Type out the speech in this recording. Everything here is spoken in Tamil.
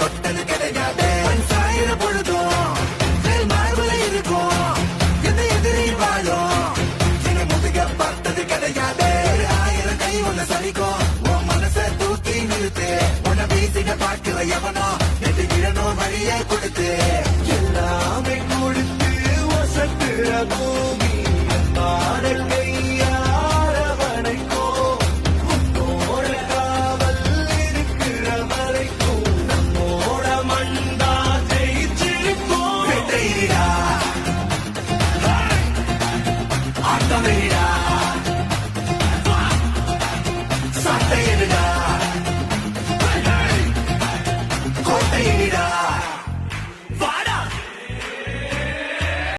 தொட்டது கிடையாது. சாயிர பொழுதும் மார்புல இருக்கும் எந்த எதிரி வாழும் எங்க முதுக பார்த்தது கிடையாது. 1000 கை ஒண்ணு சரிக்கும் உன் மனச தூக்கி நிறுத்து. உன்னை வீசிட பார்க்கிற எவனோ நெட்டு விழணும் வழியை கொடுத்து எல்லாமே கொடுத்து வசத்துறவும்